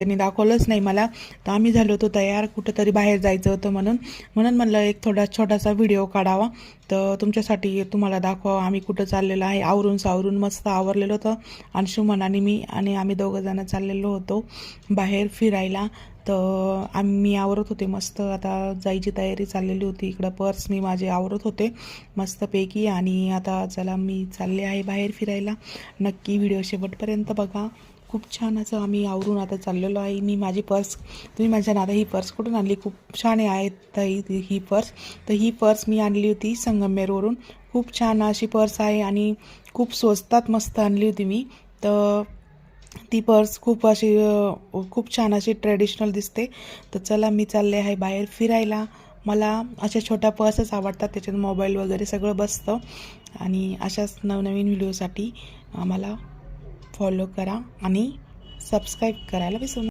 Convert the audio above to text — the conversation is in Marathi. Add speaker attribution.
Speaker 1: त्यांनी दाखवलंच नाही मला. तर आम्ही झालो होतो तयार, कुठंतरी बाहेर जायचं होतं म्हणून म्हणलं एक छोटासा व्हिडिओ काढावा, तर तुमच्यासाठी तुम्हाला दाखवा आम्ही कुठं चाललेलो आहे. आवरून सावरून मस्त आवरलेलं होतं अंशुमन आणि मी, आणि आम्ही दोघंजणं चाललेलो होतो बाहेर फिरायला. तर आम्ही आवरत होते मस्त, आता जायची तयारी चाललेली होती. इकडं पर्स मी माझे आवरत होते मस्तपैकी, आणि आता चला मी चालले आहे बाहेर फिरायला. नक्की व्हिडिओ शेवटपर्यंत बघा. खूप छान असं आम्ही आवरून आता चाललेलो आहे. मी माझी पर्स, तुम्ही माझ्या नादा ही पर्स कुठून आणली, खूप छान आहे ही पर्स. तर ही पर्स मी आणली होती संगमनेरवरून. खूप छान अशी पर्स आहे आणि खूप स्वस्तात मस्त आणली होती मी. तर ती पर्स खूप छान अशी ट्रेडिशनल दिसते. तर चला मी चालले आहे बाहेर फिरायला. मला अशा छोट्या पर्सच आवडतात, त्याच्यात मोबाईल वगैरे सगळं बसतं. आणि अशाच नवनवीन व्हिडिओसाठी आम्हाला फॉलो करा आणि सबस्क्राईब करायला विसरू नका.